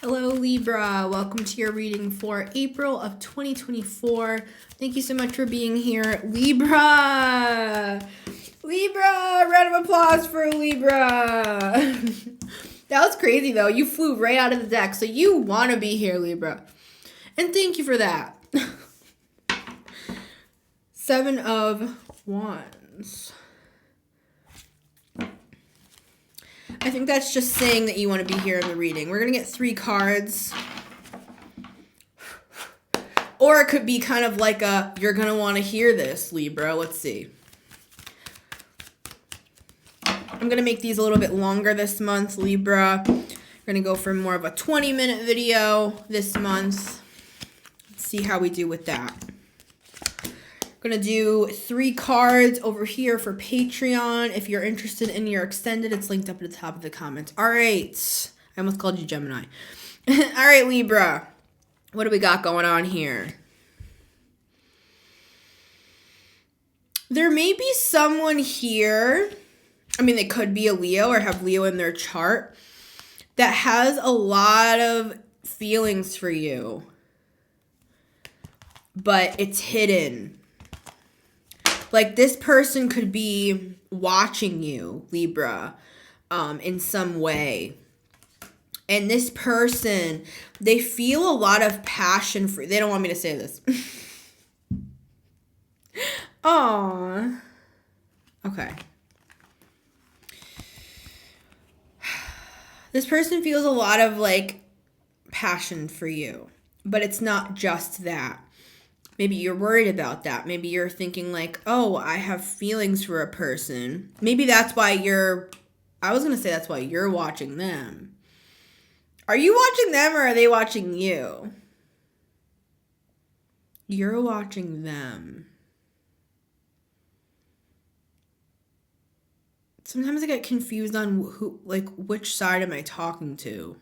Hello Libra, welcome to your reading for April of 2024. Thank you so much for being here. Libra, round of applause for Libra. That was crazy though, you flew right out of the deck, so you want to be here Libra. And thank you for that. 7 of Wands. I think that's just saying that you want to be here in the reading. We're going to get 3 cards. Or it could be kind of like a, you're going to want to hear this, Libra. Let's see. I'm going to make these a little bit longer this month, Libra. We're going to go for more of a 20-minute video this month. Let's see how we do with that. Going to do 3 cards over here for Patreon. If you're interested in your extended, it's linked up at the top of the comments. All right. I almost called you Gemini. All right, Libra. What do we got going on here? There may be someone here. I mean, they could be a Leo or have Leo in their chart that has a lot of feelings for you, but it's hidden. Like, this person could be watching you, Libra, in some way. And this person, they feel a lot of passion for... They don't want me to say this. Aww. Okay. This person feels a lot of, like, passion for you. But it's not just that. Maybe you're worried about that. Maybe you're thinking like, oh, I have feelings for a person. Maybe that's why I was going to say that's why you're watching them. Are you watching them or are they watching you? You're watching them. Sometimes I get confused on which side am I talking to?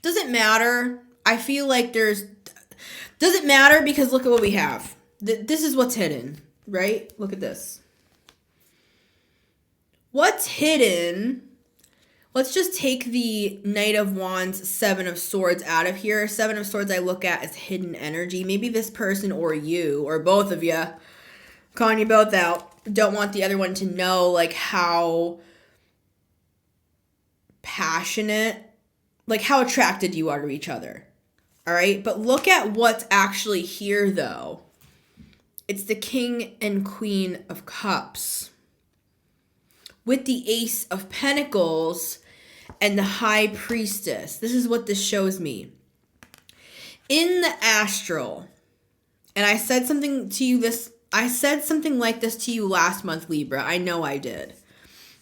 Doesn't matter. I feel like doesn't matter because look at what we have. This is what's hidden, right? Look at this. What's hidden? Let's just take the Knight of Wands, 7 of Swords out of here. 7 of Swords I look at as hidden energy. Maybe this person or you or both of you, calling you both out, don't want the other one to know like how passionate, like how attracted you are to each other. All right, but look at what's actually here, though. It's the King and Queen of Cups with the Ace of Pentacles and the High Priestess. This is what this shows me. In the astral, and I said something like this to you last month, Libra. I know I did.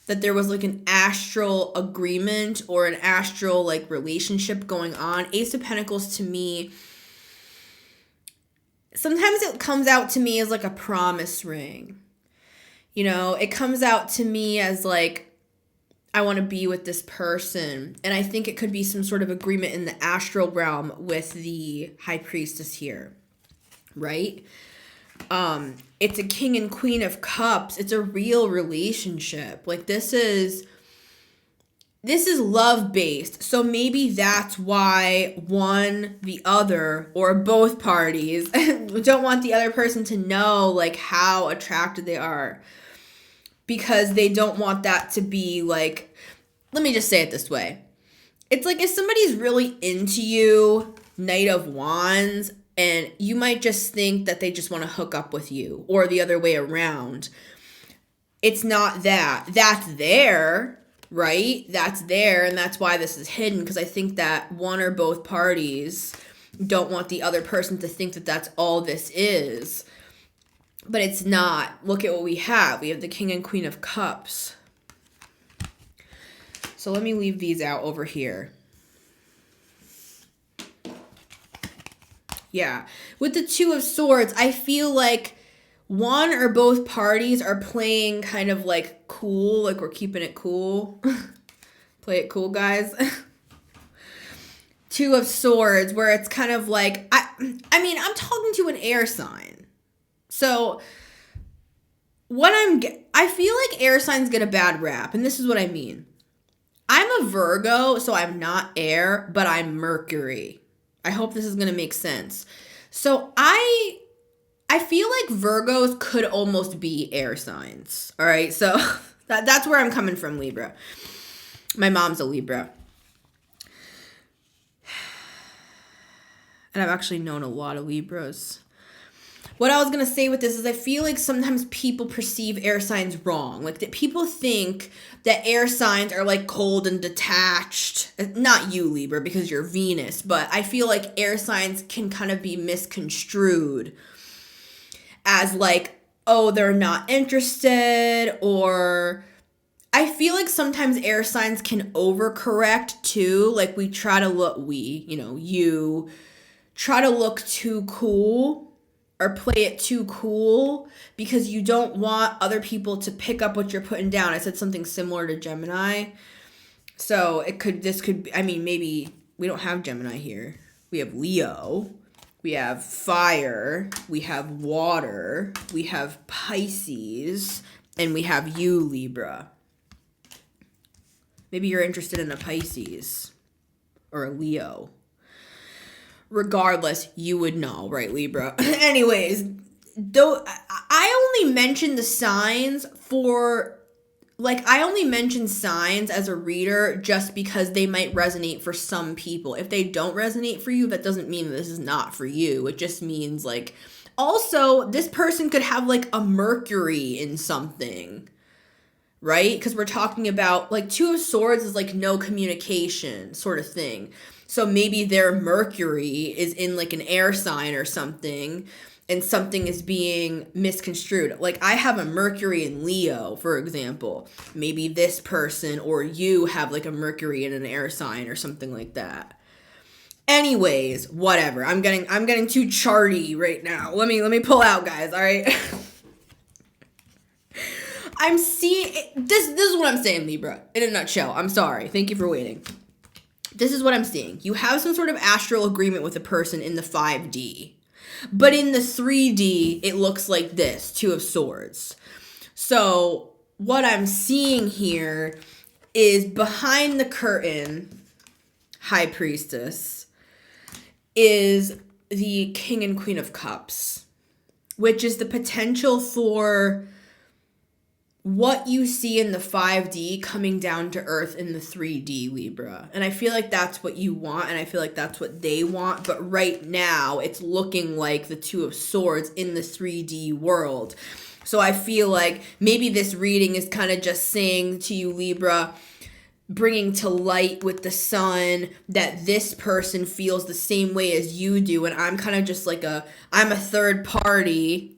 That there was like an astral agreement or an astral like relationship going on. Ace of Pentacles to me, sometimes it comes out to me as like a promise ring. You know, it comes out to me as like, I want to be with this person. And I think it could be some sort of agreement in the astral realm with the High Priestess here, right? It's a King and Queen of Cups. It's a real relationship. Like this is love based. So maybe that's why one, the other, or both parties don't want the other person to know like how attracted they are, because they don't want that to be like, let me just say it this way. It's like if somebody's really into you, Knight of Wands, and you might just think that they just want to hook up with you or the other way around. It's not that. That's there, right? That's there, and that's why this is hidden, because I think that one or both parties don't want the other person to think that that's all this is. But it's not. Look at what we have. We have the King and Queen of Cups. So let me leave these out over here. Yeah. With the Two of Swords, I feel like one or both parties are playing kind of like cool, like we're keeping it cool. Play it cool, guys. Two of Swords, where it's kind of like, I mean, I'm talking to an air sign. So I feel like air signs get a bad rap, and this is what I mean. I'm a Virgo, so I'm not air, but I'm Mercury. I hope this is going to make sense. So I feel like Virgos could almost be air signs. All right? So that's where I'm coming from, Libra. My mom's a Libra. And I've actually known a lot of Libras. What I was going to say with this is I feel like sometimes people perceive air signs wrong. Like that people think that air signs are like cold and detached. Not you, Libra, because you're Venus. But I feel like air signs can kind of be misconstrued as like, oh, they're not interested, or I feel like sometimes air signs can overcorrect too. Like you try to look too cool or play it too cool because you don't want other people to pick up what you're putting down. I said something similar to Gemini. So maybe we don't have Gemini here. We have Leo, we have fire, we have water, we have Pisces, and we have you, Libra. Maybe you're interested in a Pisces or a Leo. Regardless, you would know, right, Libra? Anyways, though I only mention the signs I only mention signs as a reader just because they might resonate for some people. If they don't resonate for you, that doesn't mean that this is not for you. It just means also this person could have a Mercury in something, right? Because we're talking about Two of Swords is no communication sort of thing. So maybe their Mercury is in an air sign or something, and something is being misconstrued. I have a Mercury in Leo, for example. Maybe this person or you have a Mercury in an air sign or something like that. Anyways, whatever. I'm getting too charty right now. Let me pull out, guys, all right? I'm seeing this is what I'm saying, Libra, in a nutshell. I'm sorry. Thank you for waiting. This is what I'm seeing. You have some sort of astral agreement with a person in the 5D. But in the 3D, it looks like this, Two of Swords. So what I'm seeing here is behind the curtain, High Priestess, is the King and Queen of Cups, which is the potential for what you see in the 5D coming down to earth in the 3D, Libra. And I feel like that's what you want, and I feel like that's what they want. But right now, it's looking like the Two of Swords in the 3D world. So I feel like maybe this reading is kind of just saying to you, Libra, bringing to light with the sun that this person feels the same way as you do. And I'm kind of just I'm a third party.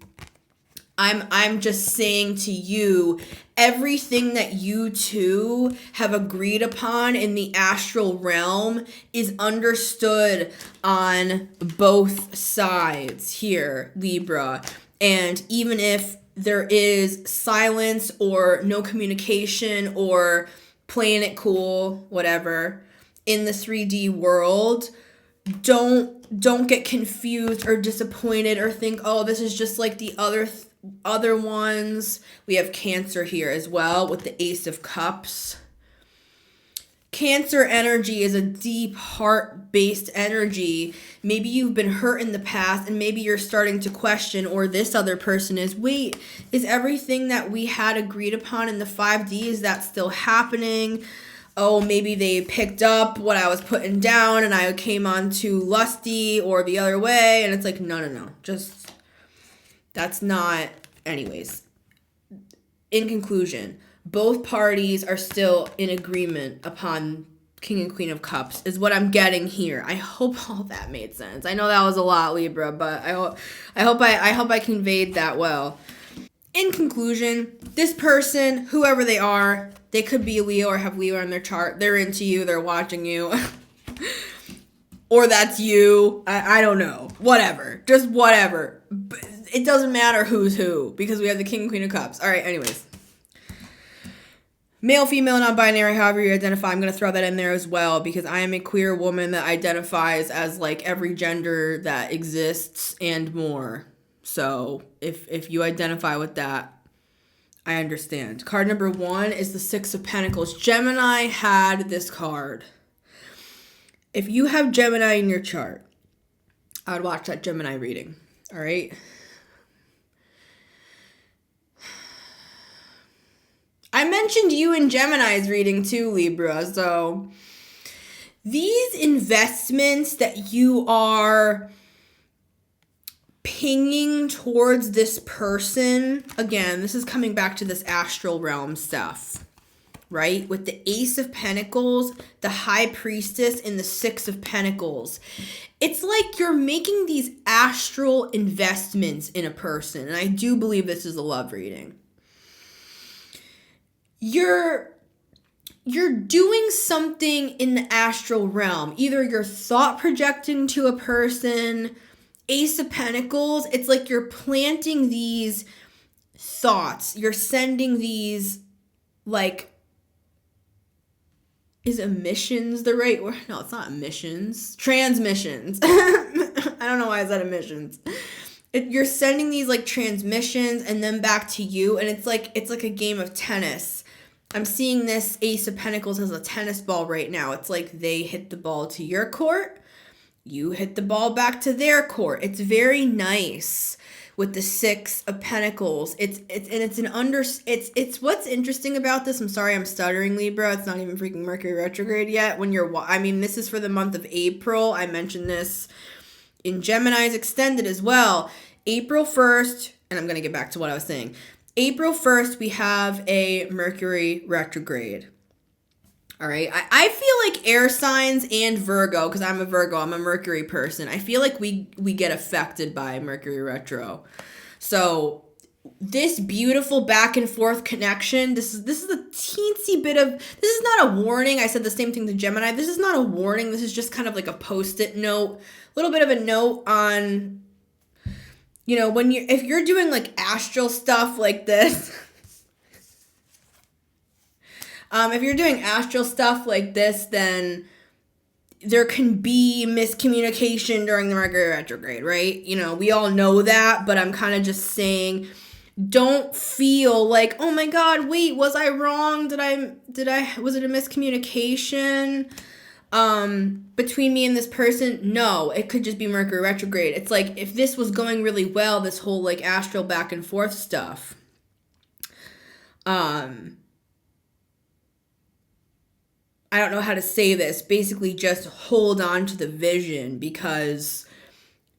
I'm just saying to you, everything that you two have agreed upon in the astral realm is understood on both sides here, Libra. And even if there is silence or no communication or playing it cool, whatever, in the 3D world, don't get confused or disappointed or think, oh, this is just like the other ones. We have Cancer here as well with the Ace of Cups. Cancer energy is a deep heart-based energy. Maybe you've been hurt in the past and maybe you're starting to question, or this other person is, wait, is everything that we had agreed upon in the 5D, is that still happening? Oh, maybe they picked up what I was putting down and I came on too lusty or the other way. And it's no. Just, that's not, anyways. In conclusion, both parties are still in agreement upon King and Queen of Cups is what I'm getting here. I hope all that made sense. I know that was a lot, Libra, but I hope I conveyed that well. In conclusion, this person, whoever they are, they could be a Leo or have Leo on their chart. They're into you. They're watching you. Or that's you. I don't know. Whatever. Just whatever. It doesn't matter who's who because we have the King and Queen of Cups. All right, anyways. Male, female, non-binary, however you identify. I'm going to throw that in there as well because I am a queer woman that identifies as every gender that exists and more. So if you identify with that, I understand. Card number 1 is the Six of Pentacles. Gemini had this card. If you have Gemini in your chart, I would watch that Gemini reading. All right? I mentioned you in Gemini's reading too, Libra. So these investments that you are pinging towards this person, again, this is coming back to this astral realm stuff, right? With the Ace of Pentacles, the High Priestess, and the Six of Pentacles. It's like you're making these astral investments in a person. And I do believe this is a love reading. You're doing something in the astral realm. Either you're thought projecting to a person. Ace of Pentacles, it's like you're planting these thoughts. You're sending these, like, is emissions the right word? No, it's not emissions. Transmissions. I don't know why I said emissions. You're sending these, like, transmissions and then back to you, and it's like a game of tennis. I'm seeing this Ace of Pentacles as a tennis ball right now. It's like they hit the ball to your court. You hit the ball back to their court. It's very nice with the Six of Pentacles. It's what's interesting about this. I'm sorry, I'm stuttering, Libra. It's not even freaking Mercury retrograde yet. This is for the month of April. I mentioned this in Gemini's extended as well. April 1st, and I'm going to get back to what I was saying. April 1st, we have a Mercury retrograde. All right. I feel like air signs and Virgo, because I'm a Virgo, I'm a Mercury person. I feel like we get affected by Mercury retro. So this beautiful back and forth connection, this is a teensy bit of, this is not a warning. I said the same thing to Gemini. This is not a warning. This is just kind of like a post-it note, a little bit of a note on, if you're doing like astral stuff like this, if you're doing astral stuff like this, then there can be miscommunication during the Mercury retrograde, right? We all know that, but I'm kind of just saying, don't feel like, oh my God, wait, was I wrong? Was it a miscommunication between me and this person? No, it could just be Mercury retrograde. It's like, if this was going really well, this whole like astral back and forth stuff, I don't know how to say this. Basically, just hold on to the vision because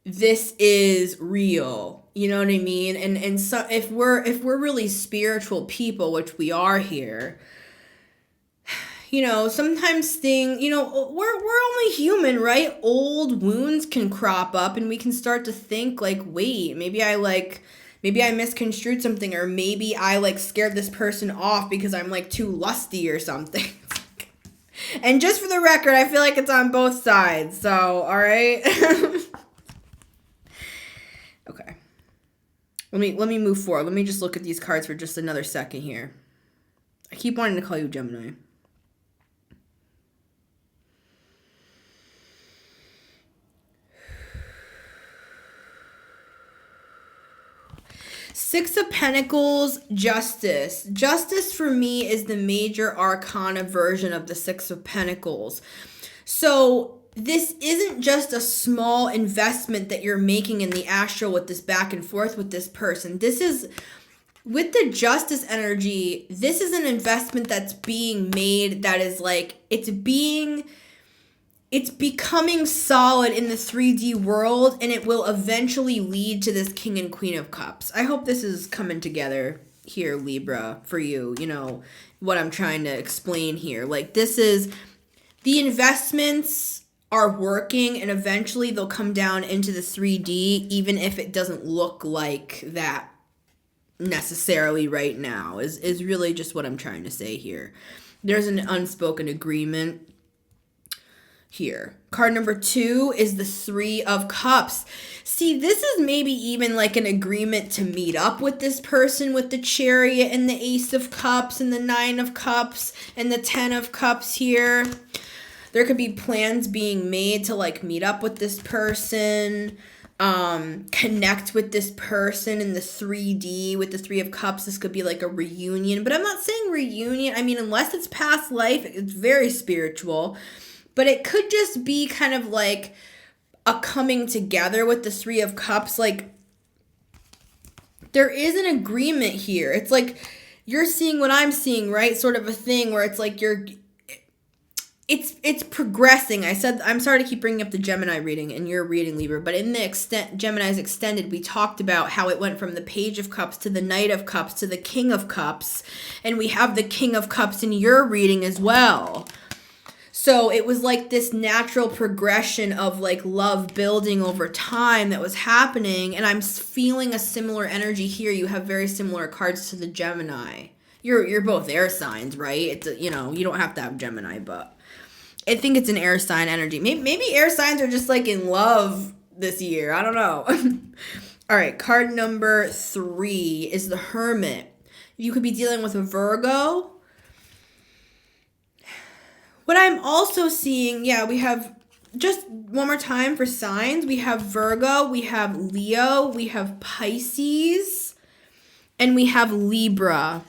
this is real. You know what I mean? And so if we're really spiritual people, which we are here, sometimes we're only human, right? Old wounds can crop up, and we can start to think like, wait, maybe I misconstrued something, or maybe I like scared this person off because I'm like too lusty or something. And just for the record, I feel like it's on both sides. So, all right. Okay. Let me move forward. Let me just look at these cards for just another second here. I keep wanting to call you Gemini. Six of Pentacles, Justice. Justice for me is the major arcana version of the Six of Pentacles. So this isn't just a small investment that you're making in the astral with this back and forth with this person. This is, with the Justice energy, this is an investment that's being made that is like, it's becoming solid in the 3D world, and it will eventually lead to this King and Queen of Cups. I hope this is coming together here, Libra, for you. What I'm trying to explain here. Like, this is, the investments are working, and eventually they'll come down into the 3D, even if it doesn't look like that necessarily right now, is really just what I'm trying to say here. There's an unspoken agreement here. Card number 2 is the Three of Cups. See, this is maybe even like an agreement to meet up with this person with the Chariot and the Ace of Cups and the Nine of Cups and the Ten of Cups here. There could be plans being made to like meet up with this person. connect with this person in the 3D with the Three of Cups. This could be like a reunion, but I'm not saying reunion. I mean, unless it's past life, it's very spiritual, but it could just be kind of like a coming together with the Three of Cups. Like, there is an agreement here. It's like you're seeing what I'm seeing, right? Sort of a thing where it's like it's progressing. I'm sorry to keep bringing up the Gemini reading and your reading, Libra, but in the Gemini's extended, we talked about how it went from the Page of Cups to the Knight of Cups to the King of Cups, and we have the King of Cups in your reading as well. So it was like this natural progression of like love building over time that was happening, and I'm feeling a similar energy here. You have very similar cards to the Gemini. You're both air signs, right? It's you don't have to have Gemini, but I think it's an air sign energy. Maybe air signs are just like in love this year. I don't know. All right, card number 3 is the Hermit. You could be dealing with a Virgo. What I'm also seeing, we have, just one more time for signs, we have Virgo, we have Leo, we have Pisces, and we have Libra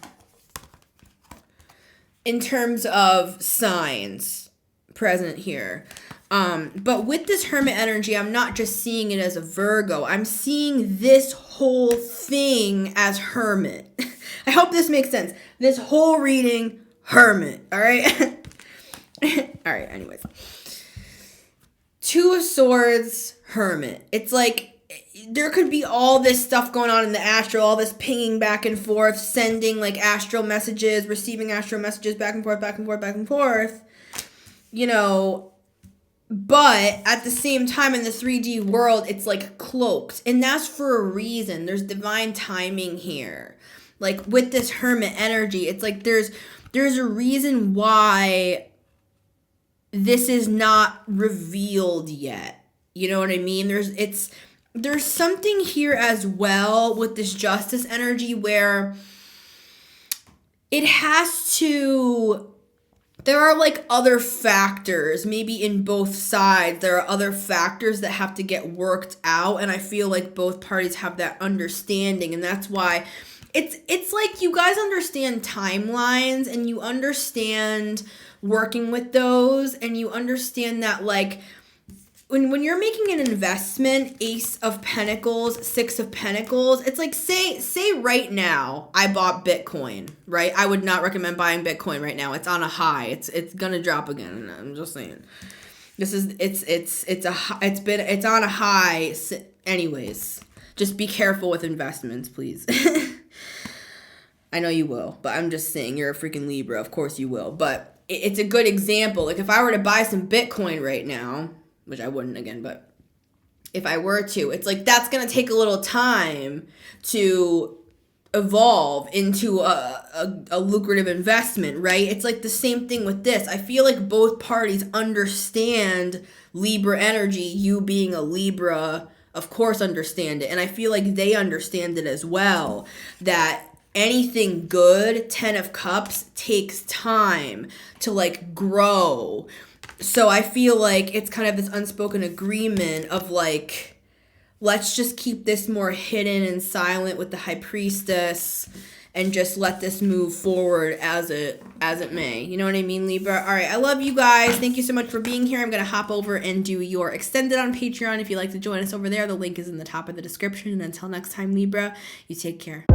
in terms of signs present here. But with this Hermit energy, I'm not just seeing it as a Virgo. I'm seeing this whole thing as Hermit. I hope this makes sense. This whole reading, Hermit. All right? All right, anyways. Two of Swords, Hermit. It's like there could be all this stuff going on in the astral, all this pinging back and forth, sending like astral messages, receiving astral messages back and forth, back and forth, back and forth. But at the same time in the 3D world, it's like cloaked. And that's for a reason. There's divine timing here. Like with this Hermit energy, it's like there's a reason why this is not revealed yet. You know what I mean? There's something here as well with this Justice energy where it has to... There are like other factors, maybe in both sides. There are other factors that have to get worked out, and I feel like both parties have that understanding, and that's why it's like you guys understand timelines, and you understand working with those, and you understand that like when you're making an investment, Ace of Pentacles, Six of Pentacles, it's like say right now I bought Bitcoin, right? I would not recommend buying Bitcoin right now. It's on a high. It's gonna drop again. I'm just saying. It's on a high. Anyways, just be careful with investments, please. I know you will, but I'm just saying you're a freaking Libra. Of course you will, but it's a good example. Like if I were to buy some Bitcoin right now, which I wouldn't again, but if I were to, it's like that's going to take a little time to evolve into a lucrative investment, right? It's like the same thing with this. I feel like both parties understand Libra energy. You being a Libra, of course, understand it. And I feel like they understand it as well, that anything good, 10 of Cups, takes time to like grow. So I feel like it's kind of this unspoken agreement of like, let's just keep this more hidden and silent with the High Priestess and just let this move forward as it may. You know what I mean, Libra? All right, I love you guys. Thank you so much for being here. I'm going to hop over and do your extended on Patreon. If you'd like to join us over there, the link is in the top of the description. And until next time, Libra, you take care.